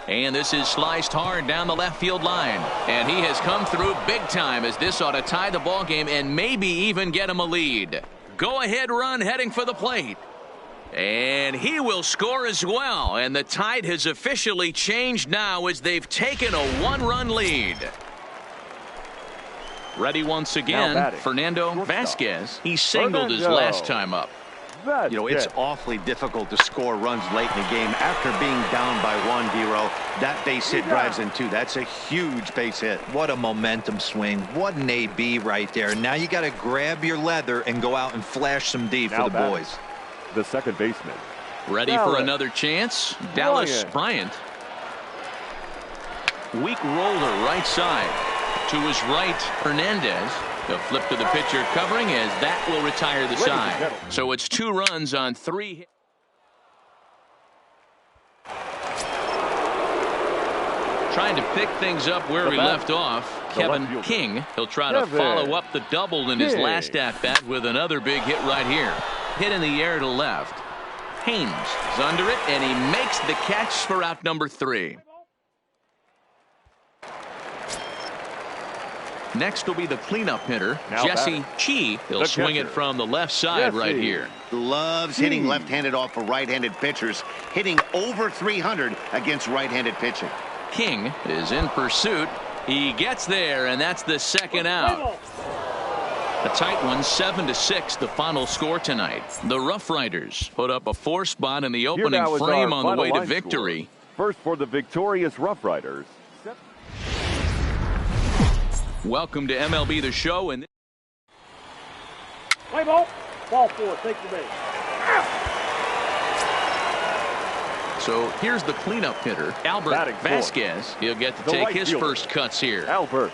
And this is sliced hard down the left field line. And he has come through big time as this ought to tie the ball game and maybe even get him a lead. Go-ahead run heading for the plate. And he will score as well. And the tide has officially changed now as they've taken a 1-run lead. Ready once again, Fernando Vasquez. He singled his last time up. You know, it's awfully difficult to score runs late in the game after being down by 1, D-Row. That base hit drives in 2. That's a huge base hit. What a momentum swing. What an AB right there. Now you got to grab your leather and go out and flash some D for the boys. The second baseman. Ready for another chance. Dallas Bryant. Weak roller right side. To his right, Hernandez. The flip to the pitcher covering as that will retire the side. So it's 2 runs on 3 hits. Trying to pick things up where we left off. Kevin King. He'll try to follow up the double in his last at-bat with another big hit right here. Hit in the air to left. Haynes is under it, and he makes the catch for out number 3. Next will be the cleanup hitter, Jesse Chi. He'll swing it from the left side right here. Loves hitting left-handed off of right-handed pitchers, hitting over 300 against right-handed pitching. King is in pursuit. He gets there, and that's the second out. A tight one, 7-6, the final score tonight. The Rough Riders put up a 4 spot in the opening frame on the way to victory. First for the victorious Rough Riders. Welcome to MLB The Show. And play ball. Ball 4. Take the base. So here's the cleanup hitter, Albert Vasquez. He'll get to take his first cuts here. Albert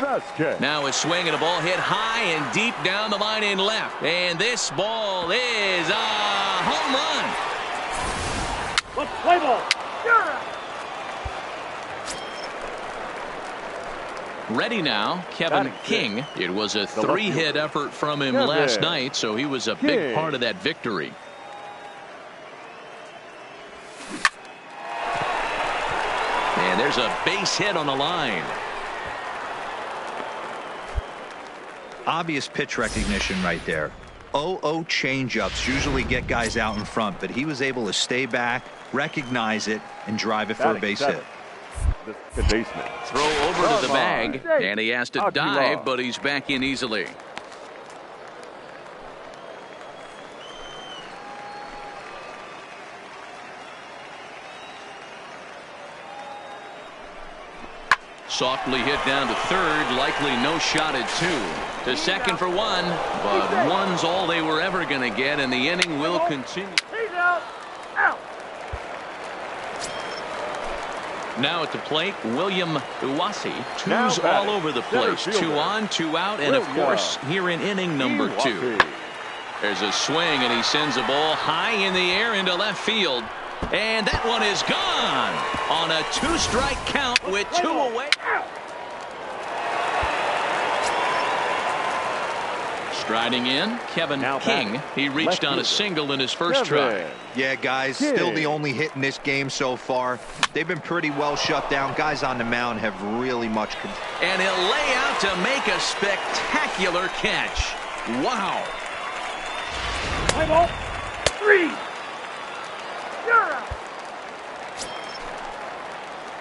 Vasquez. Now a swing and a ball hit high and deep down the line in left. And this ball is a home run. Let's play ball. Ready now, Kevin King. It was a 3-hit effort from him last night, so he was a big part of that victory. And there's a base hit on the line. Obvious pitch recognition right there. 0-0 changeups usually get guys out in front, but he was able to stay back, recognize it, and drive it for a base hit. the second baseman. Throw over to the bag, and he has to dive, but he's back in easily. Softly hit down to third, likely no shot at two. To second for one, but one's all they were ever going to get, and the inning will continue. He's out. Out. Now at the plate, William Iwasi. Two's all over the place. 2 on, 2 out, and of course, here in inning number 2. There's a swing, and he sends a ball high in the air into left field. And that one is gone on a 2-strike count with 2 away. Striding in, Kevin King. He reached on a single in his first try. Yeah, guys, still the only hit in this game so far. They've been pretty well shut down. Guys on the mound have really much control. And he'll lay out to make a spectacular catch. Wow. Play ball. 3.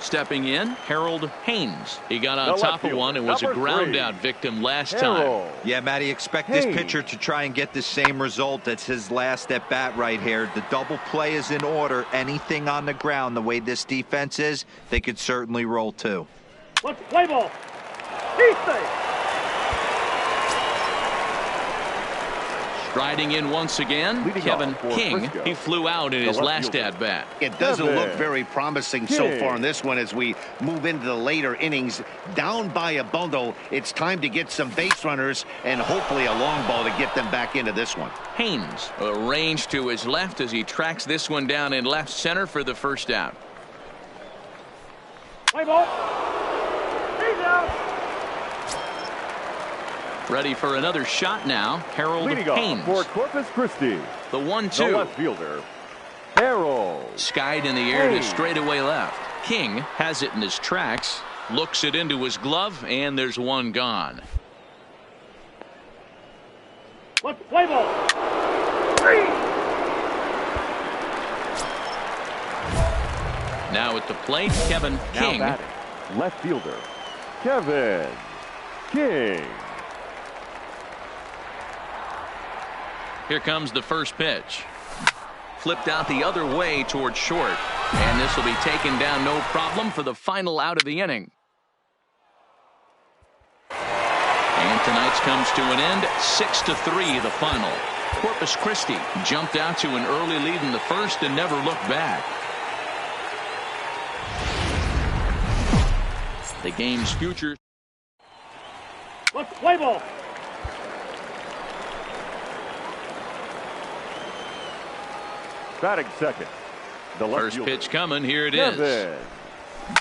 Stepping in, Harold Haynes. He got on top of one and was a ground-out victim last time. Yeah, Matty, expect this pitcher to try and get the same result as his last at-bat right here. The double play is in order. Anything on the ground, the way this defense is, they could certainly roll too. Let's play ball. He's safe. Striding in once again, Kevin King. He flew out in his last at-bat. It doesn't look very promising so far in this one as we move into the later innings. Down by a bundle, it's time to get some base runners and hopefully a long ball to get them back into this one. Haynes arranged to his left as he tracks this one down in left center for the first out. Play ball. He's out. Ready for another shot now, Harold Haynes. For Corpus Christi, the 1-2. The left fielder, Harold. Skied in the air to straightaway left. King has it in his tracks, looks it into his glove, and there's one gone. Let's play ball. 3. Now at the plate, Kevin King. Now batting, left fielder, Kevin King. Here comes the first pitch. Flipped out the other way towards short. And this will be taken down no problem for the final out of the inning. And tonight's comes to an end. 6-3 the final. Corpus Christi jumped out to an early lead in the first and never looked back. The game's future. Let's play ball. Batting second. The First pitch coming. Here it is. Kevin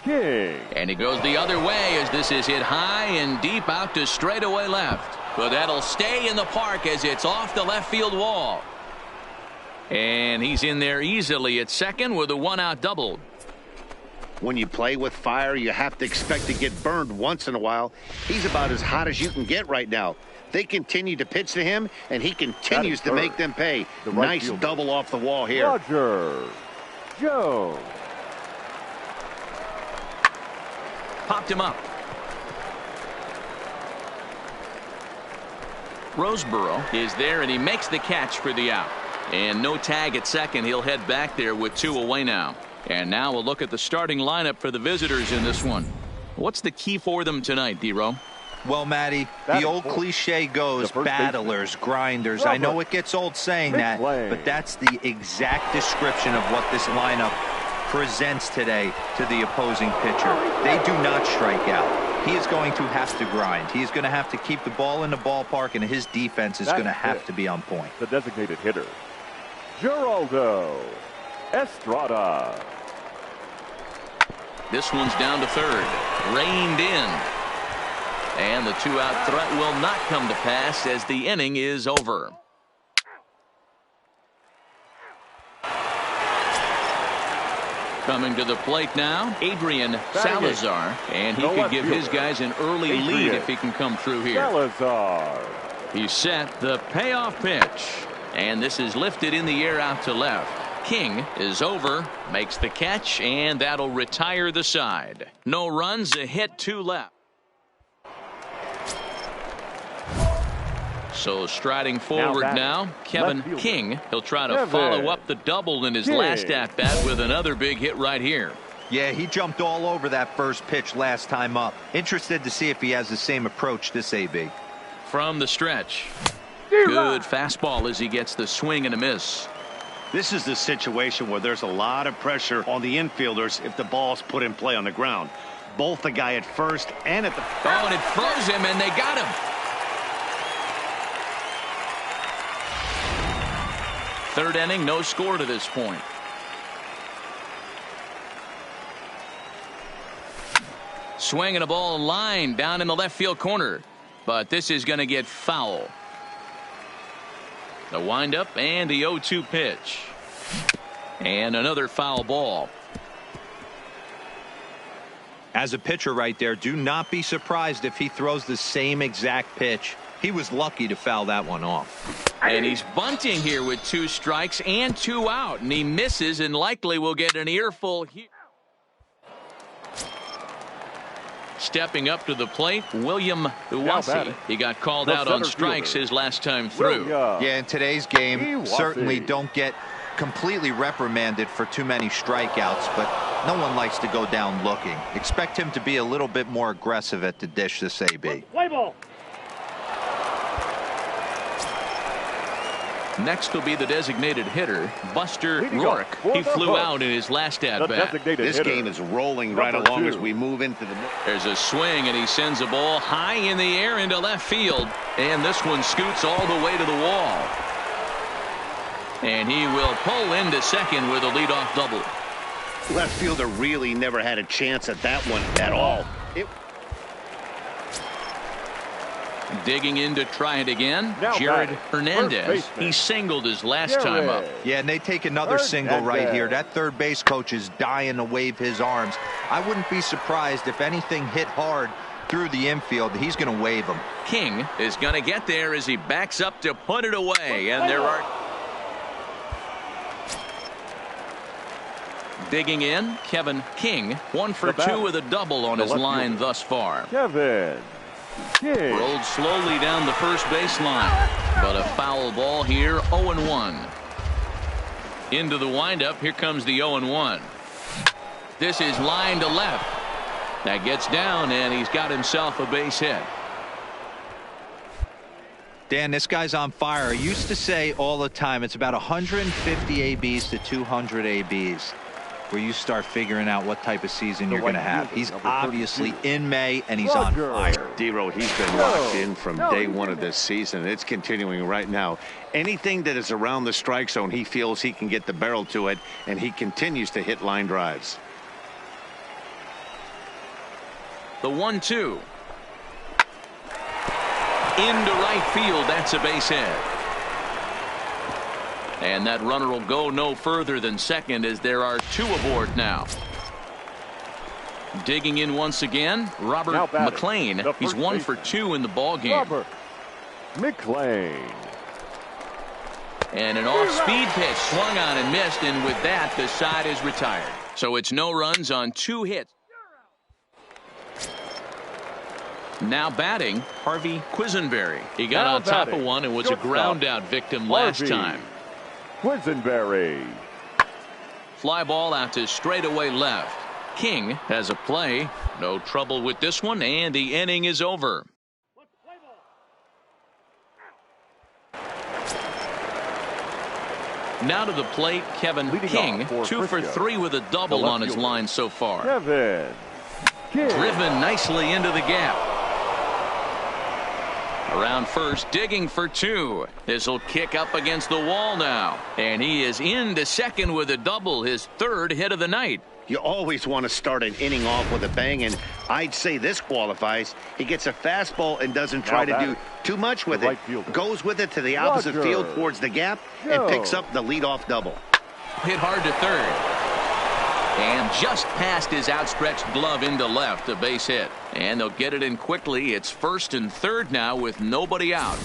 King. And he goes the other way as this is hit high and deep out to straightaway left. But that'll stay in the park as it's off the left field wall. And he's in there easily at second with a 1-out double. When you play with fire, you have to expect to get burned once in a while. He's about as hot as you can get right now. They continue to pitch to him, and he continues to make them pay. Nice double off the wall here. Roger Jones. Popped him up. Roseboro is there, and he makes the catch for the out. And no tag at second. He'll head back there with 2 away now. And now we'll look at the starting lineup for the visitors in this one. What's the key for them tonight, D-Row? Well, Matty, the old cliche goes battlers, grinders. I know it gets old saying that, but that's the exact description of what this lineup presents today to the opposing pitcher. They do not strike out. He is going to have to grind. He is going to have to keep the ball in the ballpark, and his defense is going to have to be on point. The designated hitter, Geraldo Estrada. This one's down to third. Reined in. And the 2-out threat will not come to pass as the inning is over. Coming to the plate now, Adrian Salazar. And he could give his guys an early lead if he can come through here. Salazar. He's set the payoff pitch. And this is lifted in the air out to left. King is over, makes the catch, and that'll retire the side. No runs, a hit, 2 left. So striding forward now, Kevin King. He'll try to follow up the double in his last at-bat with another big hit right here. Yeah, he jumped all over that first pitch last time up. Interested to see if he has the same approach this AB. From the stretch. Good fastball as he gets the swing and a miss. This is the situation where there's a lot of pressure on the infielders if the ball's put in play on the ground. Both the guy at first and at the... Oh, and it froze him, and they got him. Third inning, no score to this point. Swinging a ball line down in the left field corner. But this is going to get foul. The windup and the 0-2 pitch. And another foul ball. As a pitcher right there, do not be surprised if he throws the same exact pitch. He was lucky to foul that one off. And he's bunting here with 2 strikes and 2 out. And he misses and likely will get an earful here. Stepping up to the plate, William Uwasi. He got called out on strikes his last time through. Yeah, in today's game, certainly don't get completely reprimanded for too many strikeouts, but no one likes to go down looking. Expect him to be a little bit more aggressive at the dish this AB. Play ball. Next will be the designated hitter, Buster Rourke. He flew out in his last at-bat. This game is rolling right along as we move into the... There's a swing, and he sends a ball high in the air into left field. And this one scoots all the way to the wall. And he will pull into second with a leadoff double. Left fielder really never had a chance at that one at all. Digging in to try it again, Jared Hernandez. He singled his last time up. Yeah, and they take another single right here. That third base coach is dying to wave his arms. I wouldn't be surprised if anything hit hard through the infield. He's going to wave them. King is going to get there as he backs up to put it away. And there are... Digging in, Kevin King. 1 for 2 with a double on his line thus far. Kevin King. Rolled slowly down the first baseline, but a foul ball here. 0-1. Into the windup. Here comes the 0-1. This is line to left. That gets down, and he's got himself a base hit. Dan, this guy's on fire. I used to say all the time it's about 150 ABs to 200 ABs where you start figuring out what type of season you're going to have. He's obviously in May, and he's on fire. D-Row, he's been locked in from day one of this season. It's continuing right now. Anything that is around the strike zone, he feels he can get the barrel to it, and he continues to hit line drives. The 1-2. Into right field. That's a base hit. And that runner will go no further than second as there are 2 aboard now. Digging in once again, Robert McLean. He's 1 for 2 in the ball game. Robert McLean. And an off-speed pitch swung on and missed, and with that the side is retired. So it's no runs on 2 hits. Now batting, Harvey Quisenberry. He got on top of one and was a ground-out victim last time. Quisenberry. Fly ball out to straightaway left. King has a play. No trouble with this one, and the inning is over. Now to the plate, Kevin King. 2 for 3 with a double on his line so far. Kevin King. Driven nicely into the gap. Around first, digging for 2. This will kick up against the wall now. And he is into second with a double, his 3rd hit of the night. You always want to start an inning off with a bang, and I'd say this qualifies. He gets a fastball and doesn't try to do too much with it. Goes with it to the opposite field towards the gap and picks up the leadoff double. Hit hard to third. And just past his outstretched glove into left, a base hit. And they'll get it in quickly. It's 1st and 3rd now with nobody out.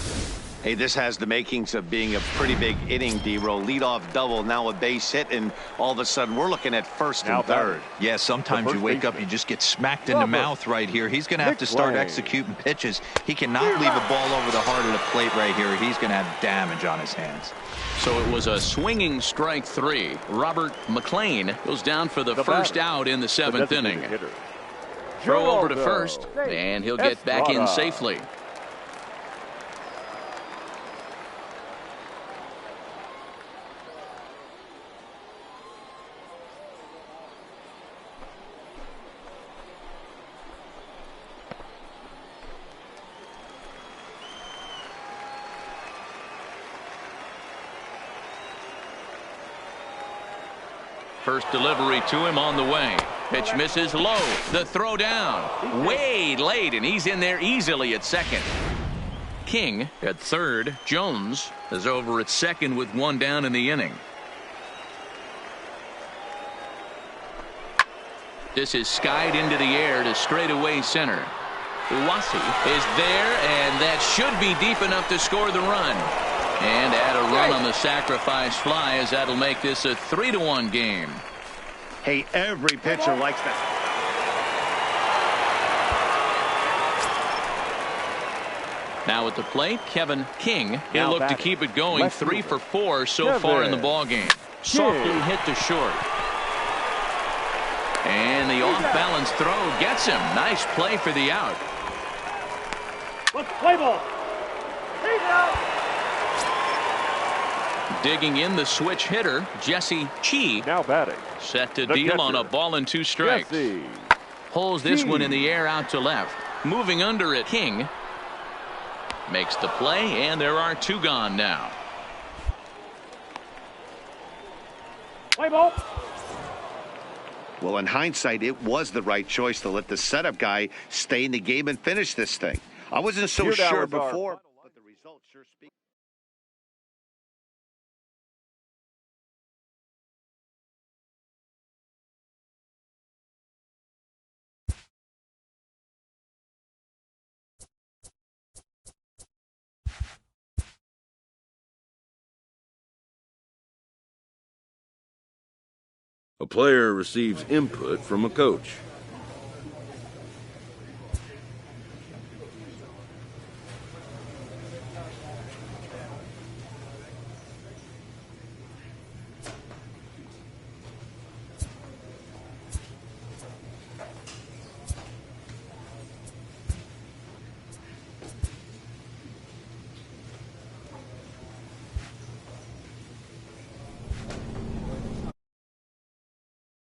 Hey, this has the makings of being a pretty big inning, D-Row. Leadoff double, now a base hit, and all of a sudden we're looking at first and third. Yeah, sometimes you wake up, you just get smacked in the mouth right here. He's going to have to start executing pitches. He cannot leave a ball over the heart of the plate right here. He's going to have damage on his hands. So it was a swinging strike 3. Robert McLean goes down for the first out in the 7th inning. Throw over to first, and he'll get back in safely. First delivery to him on the way. Pitch misses low. The throw down. Way late, and he's in there easily at second. King at third. Jones is over at second with 1 down in the inning. This is skied into the air to straightaway center. Uwasi is there, and that should be deep enough to score the run. And add a run on the sacrifice fly, as that'll make this a 3-1 game. Hey, every pitcher likes that. Now at the plate, Kevin King. He'll look to keep it going. 3 for 4 so far in the ball game. Softly hit to short. And the off-balance throw gets him. Nice play for the out. Let's play ball. Take it out. Digging in the switch hitter, Jesse Chi. Now batting. Set to deal on a ball and 2 strikes. Pulls this one in the air out to left. Moving under it, King makes the play, and there are 2 gone now. Play ball. Well, in hindsight, it was the right choice to let the setup guy stay in the game and finish this thing. I wasn't so sure before, but the results sure speak. A player receives input from a coach.